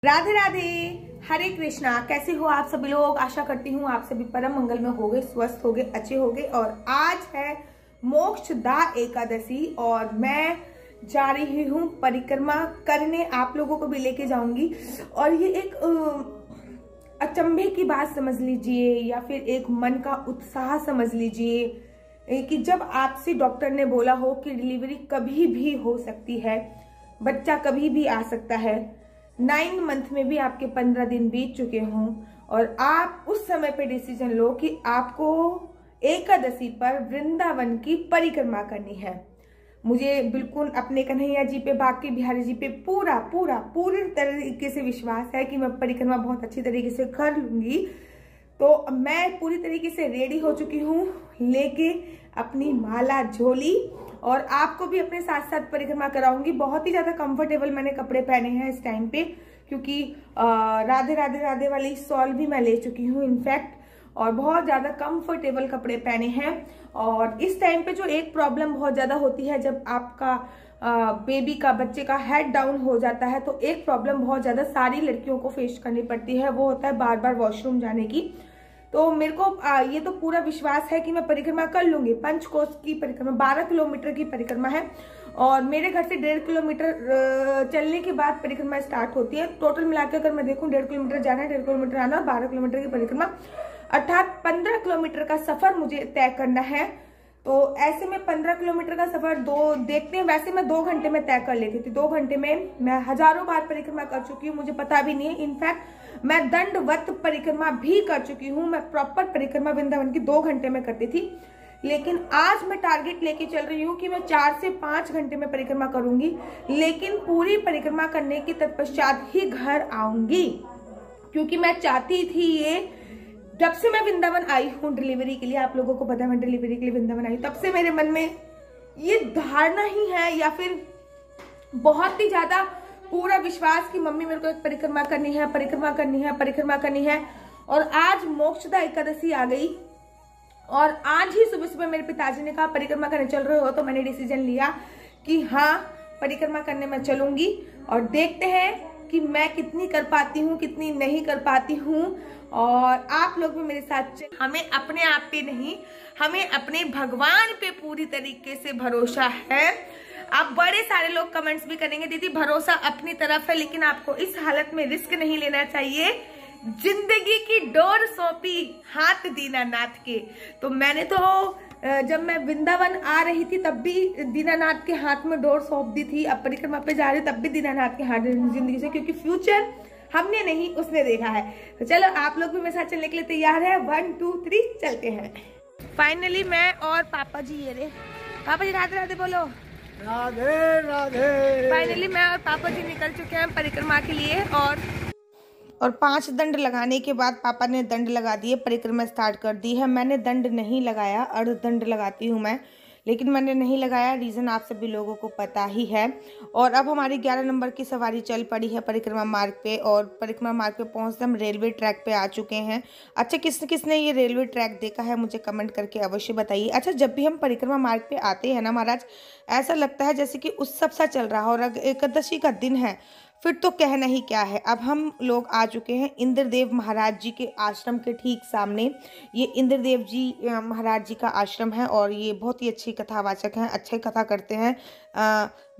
राधे राधे, हरे कृष्णा। कैसे हो आप सभी लोग? आशा करती हूँ आप सभी परम मंगल में होगे, स्वस्थ होगे, अच्छे होगे। और आज है मोक्षदा एकादशी और मैं जा रही हूँ परिक्रमा करने, आप लोगों को भी लेके जाऊंगी। और ये एक अचंभे की बात समझ लीजिए या फिर एक मन का उत्साह समझ लीजिए कि जब आपसे डॉक्टर ने बोला हो कि डिलीवरी कभी भी हो सकती है, बच्चा कभी भी आ सकता है, 9 मंथ में भी आपके 15 दिन बीत चुके हों और आप उस समय पे डिसीजन लो कि आपको एकादशी पर वृंदावन की परिक्रमा करनी है। मुझे बिल्कुल अपने कन्हैया जी पे, बाकी बिहारी जी पे पूरी तरीके से विश्वास है कि मैं परिक्रमा बहुत अच्छी तरीके से कर लूंगी। तो मैं पूरी तरीके से रेडी हो चुकी हूँ, लेके अपनी माला झोली, और आपको भी अपने साथ साथ परिक्रमा कराऊंगी। बहुत ही ज्यादा कंफर्टेबल मैंने कपड़े पहने हैं इस टाइम पे, क्योंकि राधे राधे राधे वाली शॉल भी मैं ले चुकी हूँ इनफैक्ट, और बहुत ज्यादा कंफर्टेबल कपड़े पहने हैं। और इस टाइम पे जो एक प्रॉब्लम बहुत ज्यादा होती है, जब आपका बेबी का, बच्चे का हेड डाउन हो जाता है, तो एक प्रॉब्लम बहुत ज्यादा सारी लड़कियों को फेस करनी पड़ती है, वो होता है बार बार वॉशरूम जाने की। तो मेरे को ये तो पूरा विश्वास है कि मैं परिक्रमा कर लूंगी। पंचकोश की परिक्रमा 12 किलोमीटर की परिक्रमा है और मेरे घर से 1.5 किलोमीटर चलने के बाद परिक्रमा स्टार्ट होती है। टोटल मिलाकर अगर मैं देखूं, 1.5 किलोमीटर जाना है, 1.5 किलोमीटर आना, 12 किलोमीटर की परिक्रमा, अर्थात 15 किलोमीटर का सफर मुझे तय करना है। तो ऐसे में 15 किलोमीटर का सफर देखते हैं, वैसे मैं 2 घंटे में तय कर लेती थी। 2 घंटे में मैं हजारों बार परिक्रमा कर चुकी हूँ, मुझे पता भी नहीं है। इनफैक्ट मैं दंडवत परिक्रमा भी कर चुकी हूँ। मैं प्रॉपर परिक्रमा वृंदावन की 2 घंटे में करती थी, लेकिन आज मैं टारगेट लेके चल रही हूँ कि मैं 4 से 5 घंटे में परिक्रमा करूंगी, लेकिन पूरी परिक्रमा करने के तत्पश्चात ही घर आऊंगी, क्योंकि मैं चाहती थी ये। जब से मैं वृंदावन आई हूँ डिलीवरी के लिए, आप लोगों को पता है मैं डिलीवरी के लिए वृंदावन आई, तब से मेरे मन में ये धारणा ही है या फिर बहुत ही ज्यादा पूरा विश्वास कि मम्मी मेरे को एक परिक्रमा करनी है, परिक्रमा करनी है, परिक्रमा करनी है। और आज मोक्षदा एकादशी आ गई और आज ही सुबह सुबह मेरे पिताजी ने कहा परिक्रमा करने चल रहे हो, तो मैंने डिसीजन लिया कि हाँ, परिक्रमा करने में चलूंगी। और देखते हैं कि मैं कितनी कर पाती हूँ, कितनी नहीं कर पाती हूँ। और आप लोग भी मेरे साथ हमें अपने आप पे नहीं, हमें अपने भगवान पे पूरी तरीके से भरोसा है। आप बड़े सारे लोग कमेंट्स भी करेंगे, दीदी भरोसा अपनी तरफ है, लेकिन आपको इस हालत में रिस्क नहीं लेना चाहिए। जिंदगी की डोर सौंपी हाथ दीनानाथ के। तो मैंने तो जब मैं वृंदावन आ रही थी तब भी दीनानाथ के हाथ में डोर सौंप दी थी। अब परिक्रमा पे जा रही तब भी दीनानाथ के हाथ जिंदगी से, क्योंकि फ्यूचर हमने नहीं, उसने देखा है। तो चलो आप लोग भी मेरे साथ चलने के लिए तैयार है। 1 2 3 चलते हैं। फाइनली मैं और पापा जी, ये रे पापा जी, राधे राधे बोलो। राधे राधे। फाइनली मैं और पापा जी निकल चुके हैं परिक्रमा के लिए। और 5 दंड लगाने के बाद पापा ने दंड लगा दिए, परिक्रमा स्टार्ट कर दी है। मैंने दंड नहीं लगाया, अर्ध दंड लगाती हूँ मैं, लेकिन मैंने नहीं लगाया, रीज़न आप सभी लोगों को पता ही है। और अब हमारी 11 नंबर की सवारी चल पड़ी है परिक्रमा मार्ग पे, और परिक्रमा मार्ग पे पहुँचते हम रेलवे ट्रैक पे आ चुके हैं। अच्छा, किसने ये रेलवे ट्रैक देखा है मुझे कमेंट करके अवश्य बताइए। अच्छा, जब भी हम परिक्रमा मार्ग पे आते हैं ना महाराज, ऐसा लगता है जैसे कि उत्सव सा चल रहा हो। और एकादशी का दिन है, फिर तो कहना ही क्या है। अब हम लोग आ चुके हैं इंद्रदेव महाराज जी के आश्रम के ठीक सामने। ये इंद्रदेव जी महाराज जी का आश्रम है और ये बहुत ही अच्छी कथावाचक हैं, अच्छे कथा करते हैं।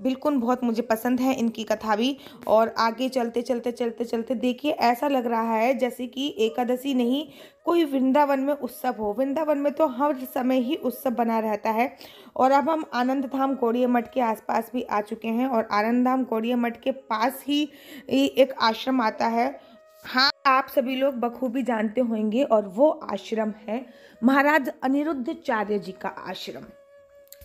बिल्कुल बहुत मुझे पसंद है इनकी कथा भी। और आगे चलते चलते चलते चलते देखिए, ऐसा लग रहा है जैसे कि एकादशी नहीं, कोई वृंदावन में उत्सव हो। वृंदावन में तो हर समय ही उत्सव बना रहता है। और अब हम आनंद धाम गौड़िया मठ के आसपास भी आ चुके हैं, और आनंद धाम गौड़िया मठ के पास ही एक आश्रम आता है। हाँ, आप सभी लोग बखूबी जानते होंगे, और वो आश्रम है महाराज अनिरुद्धाचार्य जी का आश्रम।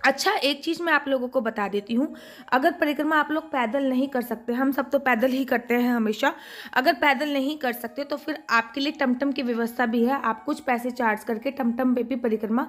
अच्छा, एक चीज़ मैं आप लोगों को बता देती हूँ, अगर परिक्रमा आप लोग पैदल नहीं कर सकते, हम सब तो पैदल ही करते हैं हमेशा, अगर पैदल नहीं कर सकते तो फिर आपके लिए टमटम की व्यवस्था भी है। आप कुछ पैसे चार्ज करके टमटम पे भी परिक्रमा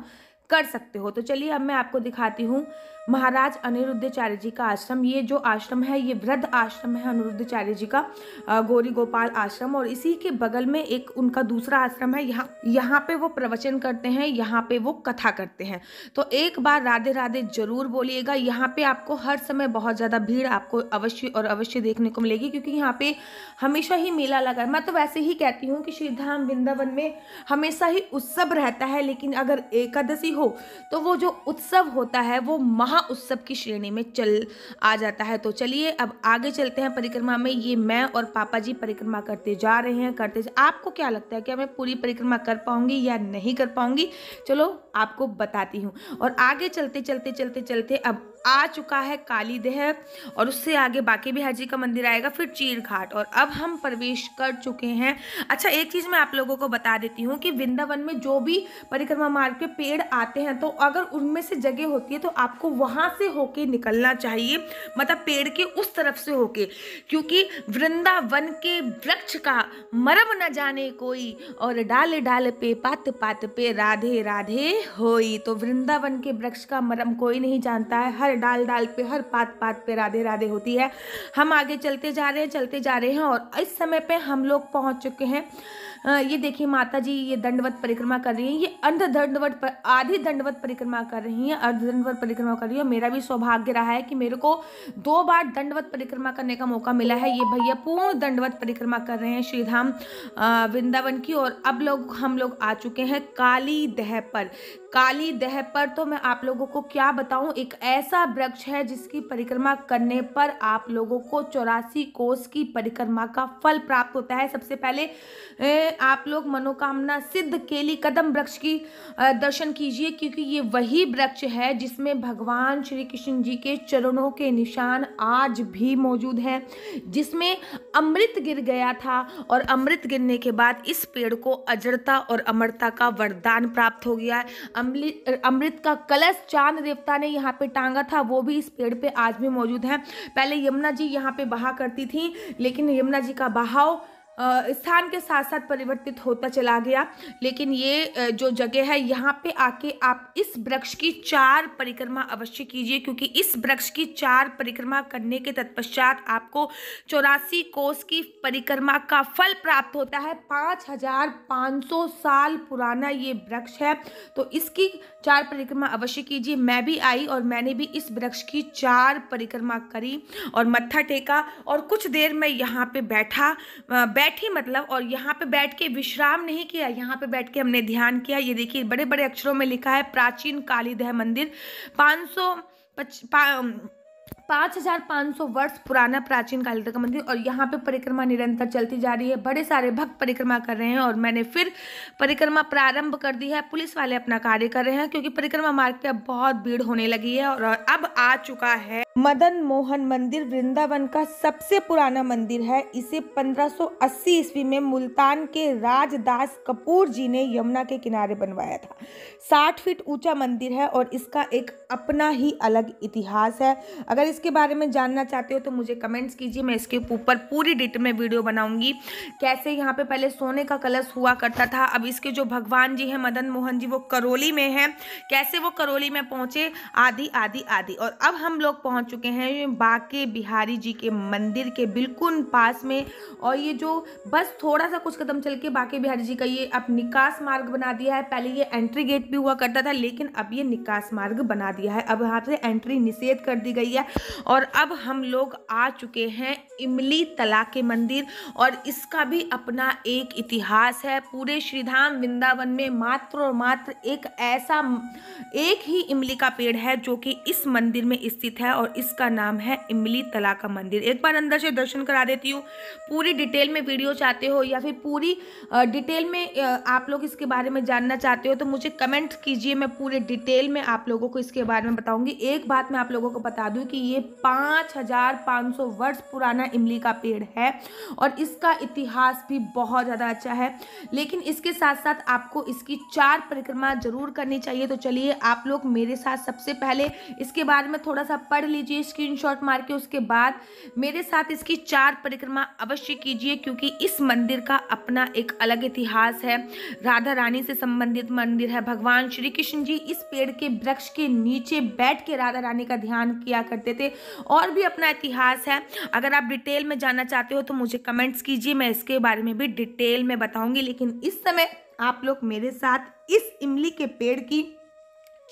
कर सकते हो। तो चलिए अब मैं आपको दिखाती हूँ महाराज अनिरुद्धाचार्य जी का आश्रम। ये जो आश्रम है ये वृद्ध आश्रम है अनिरुद्धाचार्य जी का, गौरी गोपाल आश्रम। और इसी के बगल में एक उनका दूसरा आश्रम है, यहाँ पे वो प्रवचन करते हैं, यहाँ पे वो कथा करते हैं। तो एक बार राधे राधे जरूर बोलिएगा। यहाँ पे आपको हर समय बहुत ज़्यादा भीड़ आपको अवश्य और अवश्य देखने को मिलेगी, क्योंकि यहाँ पे हमेशा ही मेला लगा है। मैं तो वैसे ही कहती हूँ कि श्रीधाम वृंदावन में हमेशा ही उत्सव रहता है, लेकिन अगर एकादशी हो तो वो जो उत्सव होता है वो महा उत्सव की श्रेणी में चल आ जाता है। तो चलिए अब आगे चलते हैं परिक्रमा में। ये मैं और पापा जी परिक्रमा करते जा रहे हैं, आपको क्या लगता है क्या मैं पूरी परिक्रमा कर पाऊंगी या नहीं कर पाऊंगी? चलो आपको बताती हूँ। और आगे चलते चलते चलते चलते अब आ चुका है कालीदेह, और उससे आगे बांके बिहारी जी का मंदिर आएगा, फिर चीर घाट, और अब हम प्रवेश कर चुके हैं। अच्छा, एक चीज़ मैं आप लोगों को बता देती हूँ कि वृंदावन में जो भी परिक्रमा मार्ग पे पेड़ आते हैं तो अगर उनमें से जगह होती है तो आपको वहाँ से होके निकलना चाहिए, मतलब पेड़ के उस तरफ से होके, क्योंकि वृंदावन के वृक्ष का मरम न जाने कोई, और डाल डाल पे पात पात पे राधे राधे होई। तो वृंदावन के वृक्ष का मरम कोई नहीं जानता है, हर डाल डाल पे हर पात पात पे राधे राधे होती है। हम आगे चलते जा रहे हैं और इस समय पे हम लोग पहुंच चुके हैं। ये देखिए माता जी ये दंडवत परिक्रमा कर रही हैं, ये आधी दंडवत परिक्रमा कर रही हैं, अर्ध दंडवत परिक्रमा कर रही है। मेरा भी सौभाग्य रहा है कि मेरे को 2 बार दंडवत परिक्रमा करने का मौका मिला है। ये भैया पूर्ण दंडवत परिक्रमा कर रहे हैं श्रीधाम वृंदावन की। और अब हम लोग आ चुके हैं कालीदेह पर। कालीदेह पर तो मैं आप लोगों को क्या बताऊं, एक ऐसा वृक्ष है जिसकी परिक्रमा करने पर आप लोगों को 84 कोस की परिक्रमा का फल प्राप्त होता है। सबसे पहले आप लोग मनोकामना सिद्ध केली कदम वृक्ष की दर्शन कीजिए, क्योंकि ये वही वृक्ष है जिसमें भगवान श्री कृष्ण जी के चरणों के निशान आज भी मौजूद है, जिसमें अमृत गिर गया था, और अमृत गिरने के बाद इस पेड़ को अजरता और अमरता का वरदान प्राप्त हो गया है। अमृत का कलश चांद देवता ने यहाँ पे टांगा था, वो भी इस पेड़ पे आज भी मौजूद है। पहले यमुना जी यहाँ पे बहा करती थी, लेकिन यमुना जी का बहाव स्थान के साथ साथ परिवर्तित होता चला गया। लेकिन ये जो जगह है यहाँ पे आके आप इस वृक्ष की 4 परिक्रमा अवश्य कीजिए, क्योंकि इस वृक्ष की 4 परिक्रमा करने के तत्पश्चात आपको 84 कोस की परिक्रमा का फल प्राप्त होता है। 5500 साल पुराना ये वृक्ष है, तो इसकी 4 परिक्रमा अवश्य कीजिए। मैं भी आई और मैंने भी इस वृक्ष की 4 परिक्रमा करी और मत्था टेका, और कुछ देर में यहाँ पे बैठी मतलब, और यहाँ पे बैठ के विश्राम नहीं किया, यहाँ पे बैठ के हमने ध्यान किया। ये देखिए बड़े बड़े अक्षरों में लिखा है प्राचीन कालीदेह मंदिर, 5500 वर्ष पुराना प्राचीन कालीदेह का मंदिर। और यहाँ पे परिक्रमा निरंतर चलती जा रही है, बड़े सारे भक्त परिक्रमा कर रहे हैं, और मैंने फिर परिक्रमा प्रारंभ कर दी है। पुलिस वाले अपना कार्य कर रहे हैं, क्योंकि परिक्रमा मार्ग पे अब बहुत भीड़ होने लगी है। और अब आ चुका है मदन मोहन मंदिर, वृंदावन का सबसे पुराना मंदिर है। इसे 1580 ईस्वी में मुल्तान के राजदास कपूर जी ने यमुना के किनारे बनवाया था। 60 फीट ऊंचा मंदिर है और इसका एक अपना ही अलग इतिहास है। अगर इसके बारे में जानना चाहते हो तो मुझे कमेंट्स कीजिए, मैं इसके ऊपर पूरी डिटेल में वीडियो बनाऊंगी। कैसे यहाँ पे पहले सोने का कलश हुआ करता था, अब इसके जो भगवान जी हैं मदन मोहन जी वो करौली में हैं, कैसे वो करौली में पहुंचे, आदि आदि आदि। और अब हम लोग पहुंच चुके हैं बांके बिहारी जी के मंदिर के बिल्कुल पास में। और ये जो बस थोड़ा सा कुछ कदम चल के बांके बिहारी जी का ये अब निकास मार्ग बना दिया है। पहले ये एंट्री गेट भी हुआ करता था, लेकिन अब ये निकास मार्ग बना दिया है, अब यहाँ से एंट्री निषेध कर दी गई है। और अब हम लोग आ चुके हैं इमली तला के मंदिर, और इसका भी अपना एक इतिहास है। पूरे श्रीधाम वृंदावन में मात्र और मात्र एक ही इमली का पेड़ है जो कि इस मंदिर में स्थित है, और इसका नाम है इमली तला का मंदिर। एक बार अंदर से दर्शन करा देती हूँ। पूरी डिटेल में वीडियो चाहते हो या फिर पूरी डिटेल में आप लोग इसके बारे में जानना चाहते हो तो मुझे कमेंट कीजिए, मैं पूरे डिटेल में आप लोगों को इसके बारे में बताऊंगी। एक बात मैं आप लोगों को बता दूं कि ये 5500 वर्ष पुराना इमली का पेड़ है और इसका इतिहास भी बहुत ज़्यादा अच्छा है। लेकिन इसके साथ साथ आपको इसकी 4 परिक्रमा जरूर करनी चाहिए। तो चलिए आप लोग मेरे साथ सबसे पहले इसके बारे में थोड़ा सा पढ़ लीजिए स्क्रीनशॉट मार के, उसके बाद मेरे साथ इसकी 4 परिक्रमा अवश्य कीजिए, क्योंकि इस मंदिर का अपना एक अलग इतिहास है। राधा रानी से संबंधित मंदिर है। भगवान श्री कृष्ण जी इस पेड़ के वृक्ष के नीचे बैठ के राधा रानी का ध्यान किया करते थे। और भी अपना इतिहास है। अगर आप डिटेल में जानना चाहते हो तो मुझे कमेंट्स कीजिए, मैं इसके बारे में भी डिटेल में बताऊंगी। लेकिन इस समय आप लोग मेरे साथ इस इमली के पेड़ की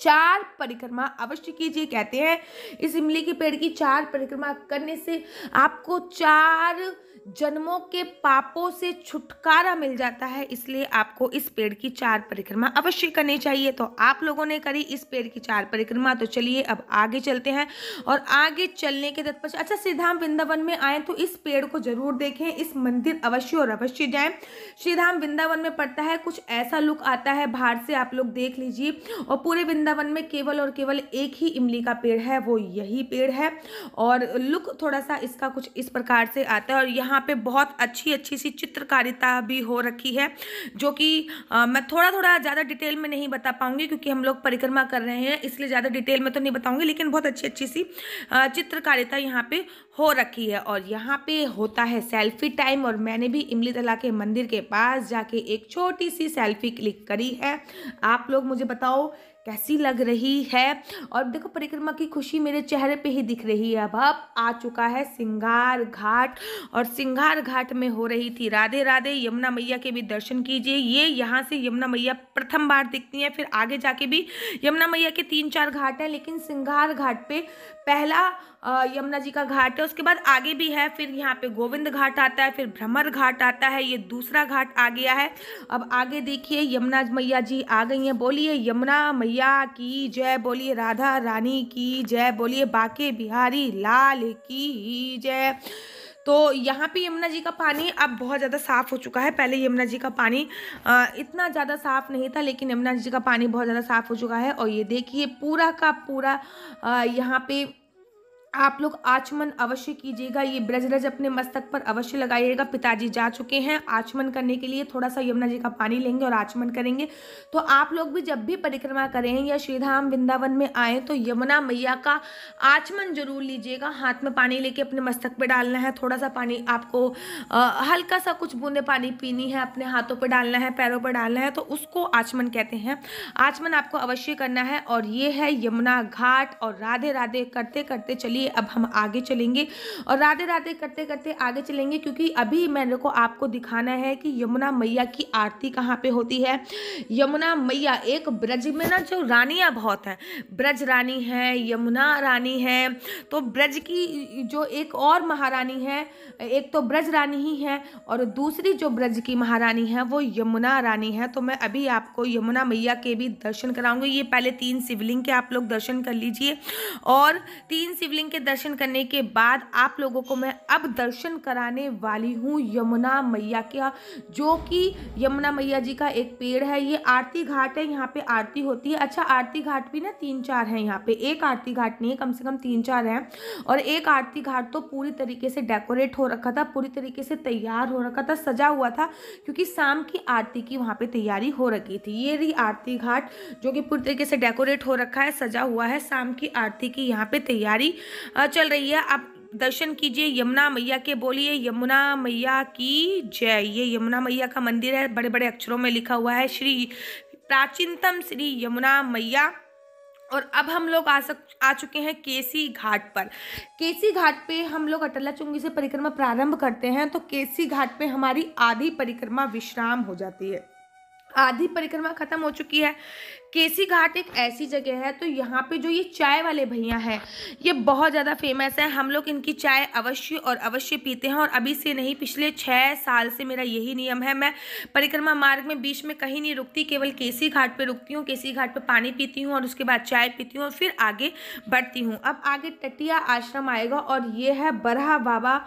4 परिक्रमा अवश्य कीजिए। कहते हैं इस इमली के पेड़ की 4 परिक्रमा करने से आपको 4 जन्मों के पापों से छुटकारा मिल जाता है, इसलिए आपको इस पेड़ की 4 परिक्रमा अवश्य करनी चाहिए। तो आप लोगों ने करी इस पेड़ की 4 परिक्रमा। तो चलिए अब आगे चलते हैं और आगे चलने के तत्पश्चात अच्छा श्रीधाम वृंदावन में आए तो इस पेड़ को जरूर देखें, इस मंदिर अवश्य और अवश्य जाएं। श्रीधाम वृंदावन में पड़ता है, कुछ ऐसा लुक आता है बाहर से, आप लोग देख लीजिए। और पूरे वृंदावन में केवल और केवल एक ही इमली का पेड़ है, वो यही पेड़ है। और लुक थोड़ा सा इसका कुछ इस प्रकार से आता है और यहाँ पे बहुत अच्छी सी चित्रकारिता भी हो रखी है, जो कि मैं थोड़ा ज़्यादा डिटेल में नहीं बता पाऊंगी क्योंकि हम लोग परिक्रमा कर रहे हैं, इसलिए ज़्यादा डिटेल में तो नहीं बताऊंगी। लेकिन बहुत अच्छी सी चित्रकारिता यहाँ पे हो रखी है। और यहाँ पे होता है सेल्फी टाइम, और मैंने भी इमली तला के मंदिर के पास जाके एक छोटी सी सेल्फी क्लिक करी है। आप लोग मुझे बताओ कैसी लग रही है। और देखो परिक्रमा की खुशी मेरे चेहरे पे ही दिख रही है। अब आ चुका है सिंगार घाट, और सिंगार घाट में हो रही थी राधे राधे। यमुना मैया के भी दर्शन कीजिए। ये यहाँ से यमुना मैया प्रथम बार दिखती है, फिर आगे जाके भी यमुना मैया के 3-4 घाट हैं, लेकिन सिंगार घाट पे पहला यमुना जी का घाट है, उसके बाद आगे भी है, फिर यहाँ पे गोविंद घाट आता है, फिर भ्रमर घाट आता है, ये दूसरा घाट आ गया है। अब आगे देखिए यमुना मैया जी आ गई हैं। बोलिए यमुना मैया की जय, बोलिए राधा रानी की जय, बोलिए बाके बिहारी लाल की जय। तो यहाँ पे यमुना जी का पानी अब बहुत ज़्यादा साफ़ हो चुका है। पहले यमुना जी का पानी इतना ज़्यादा साफ़ नहीं था, लेकिन यमुना जी का पानी बहुत ज़्यादा साफ़ हो चुका है। और ये देखिए पूरा का पूरा यहाँ पे आप लोग आचमन अवश्य कीजिएगा। ये ब्रजरज अपने मस्तक पर अवश्य लगाइएगा। पिताजी जा चुके हैं आचमन करने के लिए, थोड़ा सा यमुना जी का पानी लेंगे और आचमन करेंगे। तो आप लोग भी जब भी परिक्रमा करें या श्रीधाम वृंदावन में आए तो यमुना मैया का आचमन जरूर लीजिएगा। हाथ में पानी लेके अपने मस्तक पे डालना है, थोड़ा सा पानी आपको हल्का सा कुछ बूंदे पानी पीनी है, अपने हाथों पर डालना है, पैरों पर डालना है, तो उसको आचमन कहते हैं। आचमन आपको अवश्य करना है। और ये है यमुना घाट। और राधे राधे करते करते चलिए अब हम आगे चलेंगे और राधे राधे करते करते आगे चलेंगे, क्योंकि अभी मैंने को आपको दिखाना है कि यमुना मैया की आरती कहाँ पे होती है। यमुना मैया एक ब्रज में ना जो रानियां बहुत हैं, ब्रज रानी है, यमुना रानी है, तो ब्रज की जो एक और महारानी है, एक तो ब्रज रानी ही है और दूसरी जो ब्रज की महारानी है वो यमुना रानी है। तो मैं अभी आपको यमुना मैया के भी दर्शन कराऊंगी। ये पहले 3 शिवलिंग के आप लोग दर्शन कर लीजिए, और 3 शिवलिंग के दर्शन करने के बाद आप लोगों को मैं अब दर्शन कराने वाली हूँ यमुना मैया का, जो कि यमुना मैया जी का एक पेड़ है। ये आरती घाट है, यहाँ पे आरती होती है। अच्छा आरती घाट भी ना 3-4 हैं यहाँ पे, एक आरती घाट नहीं है, कम से कम 3-4 हैं। और एक आरती घाट तो पूरी तरीके से डेकोरेट हो रखा था, पूरी तरीके से तैयार हो रखा था, सजा हुआ था, क्योंकि शाम की आरती की वहाँ पे तैयारी हो रखी थी। ये रही आरती घाट जो कि पूरी तरीके से डेकोरेट हो रखा है, सजा हुआ है, शाम की आरती की यहाँ पे तैयारी चल रही है। आप दर्शन कीजिए यमुना मैया के, बोलिए यमुना मैया की जय। ये यमुना मैया का मंदिर है, बड़े बड़े अक्षरों में लिखा हुआ है श्री प्राचीनतम श्री यमुना मैया। और अब हम लोग आ चुके हैं केसी घाट पर। केसी घाट पे हम लोग अटला चुंगी से परिक्रमा प्रारंभ करते हैं, तो केसी घाट पे हमारी आधी परिक्रमा विश्राम हो जाती है, आधी परिक्रमा खत्म हो चुकी है। केसी घाट एक ऐसी जगह है, तो यहाँ पे जो ये चाय वाले भैया हैं ये बहुत ज़्यादा फेमस है। हम लोग इनकी चाय अवश्य और अवश्य पीते हैं, और अभी से नहीं, पिछले 6 साल से मेरा यही नियम है। मैं परिक्रमा मार्ग में बीच में कहीं नहीं रुकती, केवल केसी घाट पे रुकती हूँ। केसी घाट पे पानी पीती हूँ और उसके बाद चाय पीती हूँ और फिर आगे बढ़ती हूँ। अब आगे टटिया आश्रम आएगा, और ये है बरहा बाबा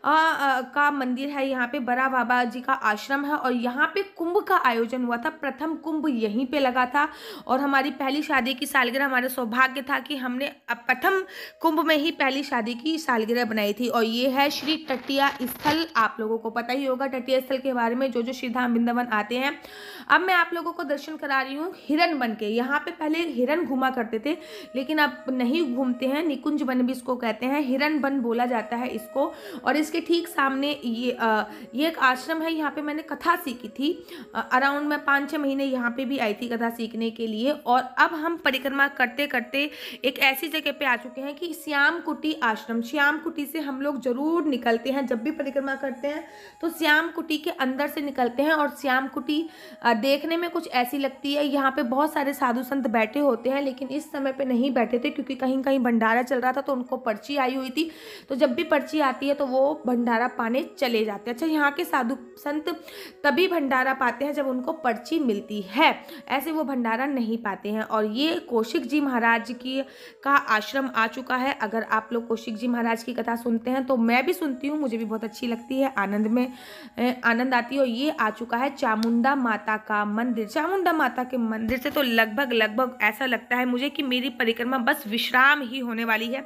का मंदिर है। यहाँ पे बरहा बाबा जी का आश्रम है, और यहाँ पे कुंभ का आयोजन हुआ था। प्रथम कुंभ यहीं पे लगा था, और हमारी पहली शादी की सालगिरह हमारा सौभाग्य था कि हमने प्रथम कुंभ में ही पहली शादी की सालगिरह बनाई थी। और ये है श्री तटिया स्थल। आप लोगों को पता ही होगा तटिया स्थल के बारे में, जो श्रीधाम वृंदावन आते हैं। अब मैं आप लोगों को दर्शन करा रही हूँ हिरन बन के। यहाँ पे पहले हिरन घूमा करते थे, लेकिन अब नहीं घूमते हैं। निकुंज वन भी इसको कहते हैं, हिरन वन बोला जाता है इसको। और इसके ठीक सामने ये एक आश्रम है। यहाँ पे मैंने कथा सीखी थी। अराउंड मैं 5-6 महीने यहाँ पे भी आई थी कथा सीखने के लिए। और अब हम परिक्रमा करते करते एक ऐसी जगह पे आ चुके हैं कि श्याम कुटी आश्रम। श्याम कुटी से हम लोग जरूर निकलते हैं, जब भी परिक्रमा करते हैं तो श्याम कुटी के अंदर से निकलते हैं। और श्याम कुटी देखने में कुछ ऐसी लगती है। यहाँ पे बहुत सारे साधु संत बैठे होते हैं, लेकिन इस समय पे नहीं बैठे थे क्योंकि कहीं कहीं भंडारा चल रहा था, तो उनको पर्ची आई हुई थी। तो जब भी पर्ची आती है तो वो भंडारा पाने चले जाते हैं। अच्छा, यहाँ के साधु संत तभी भंडारा पाते हैं जब उनको पर्ची मिलती है, ऐसे वो भंडारा नहीं पाते हैं। और ये कौशिक जी महाराज की का आश्रम आ चुका है। अगर आप लोग कौशिक जी महाराज की कथा सुनते हैं तो मैं भी सुनती हूँ, मुझे भी बहुत अच्छी लगती है, आनंद आती है। और ये आ चुका है चामुंडा माता का मंदिर। चामुंडा माता के मंदिर से तो लगभग ऐसा लगता है मुझे कि मेरी परिक्रमा बस विश्राम ही होने वाली है।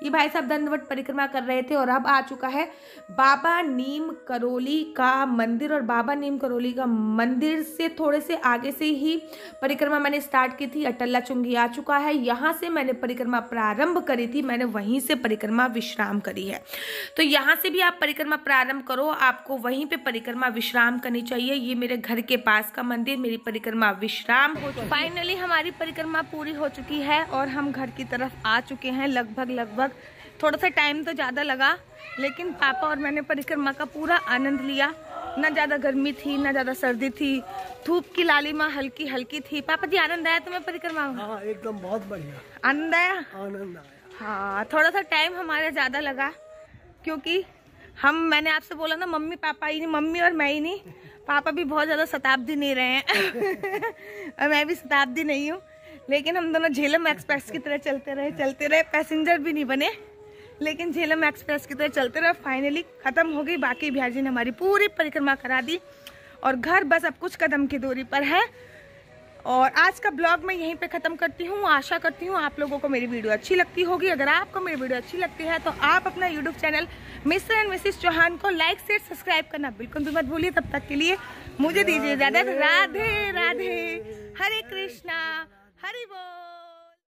ये भाई साहब दंडवत परिक्रमा कर रहे थे। और अब आ चुका है बाबा नीम करोली का मंदिर। और बाबा नीम करोली का मंदिर से थोड़े से आगे से ही परिक्रमा मैंने स्टार्ट की थी। अटल्ला चुंगी आ चुका है, यहाँ से मैंने परिक्रमा प्रारंभ करी थी, मैंने वहीं से परिक्रमा विश्राम करी है। तो यहाँ से भी आप परिक्रमा प्रारंभ करो, आपको वहीं पे परिक्रमा विश्राम करनी चाहिए। ये मेरे घर के पास का मंदिर, मेरी परिक्रमा विश्राम हो चुकी है। फाइनली हमारी परिक्रमा पूरी हो चुकी है और हम घर की तरफ आ चुके हैं। लगभग थोड़ा सा टाइम तो ज़्यादा लगा, लेकिन पापा और मैंने परिक्रमा का पूरा आनंद लिया। ना ज़्यादा गर्मी थी, ना ज़्यादा सर्दी थी, धूप की लालिमा हल्की हल्की थी। पापा जी, आनंद आया तुम्हें परिक्रमा में? हाँ, एकदम बहुत बढ़िया आनंद आया। आया। हाँ, थोड़ा सा टाइम हमारा ज़्यादा लगा क्योंकि मैंने आपसे बोला ना, मम्मी और मैं ही नहीं, पापा भी बहुत ज़्यादा शताब्दी नहीं रहे हैं और मैं भी शताब्दी नहीं हूँ। लेकिन हम दोनों झेलम एक्सप्रेस की तरह चलते रहे। पैसेंजर भी नहीं बने, लेकिन झेलम एक्सप्रेस की तरह चलते रहे। फाइनली खत्म हो गई। बाकी बिहार जी ने हमारी पूरी परिक्रमा करा दी और घर बस अब कुछ कदम की दूरी पर है। और आज का ब्लॉग मैं यहीं पे ख़त्म करती हूँ। आशा करती हूँ आप लोगों को मेरी वीडियो अच्छी लगती होगी। अगर आपको मेरी वीडियो अच्छी लगती है तो आप अपना YouTube channel mister and missus Chauhan को लाइक शेयर सब्सक्राइब करना बिल्कुल भी मत भूलिए। तब तक के लिए मुझे दीजिए इजाजत। राधे राधे, हरे कृष्णा, हरि बोल।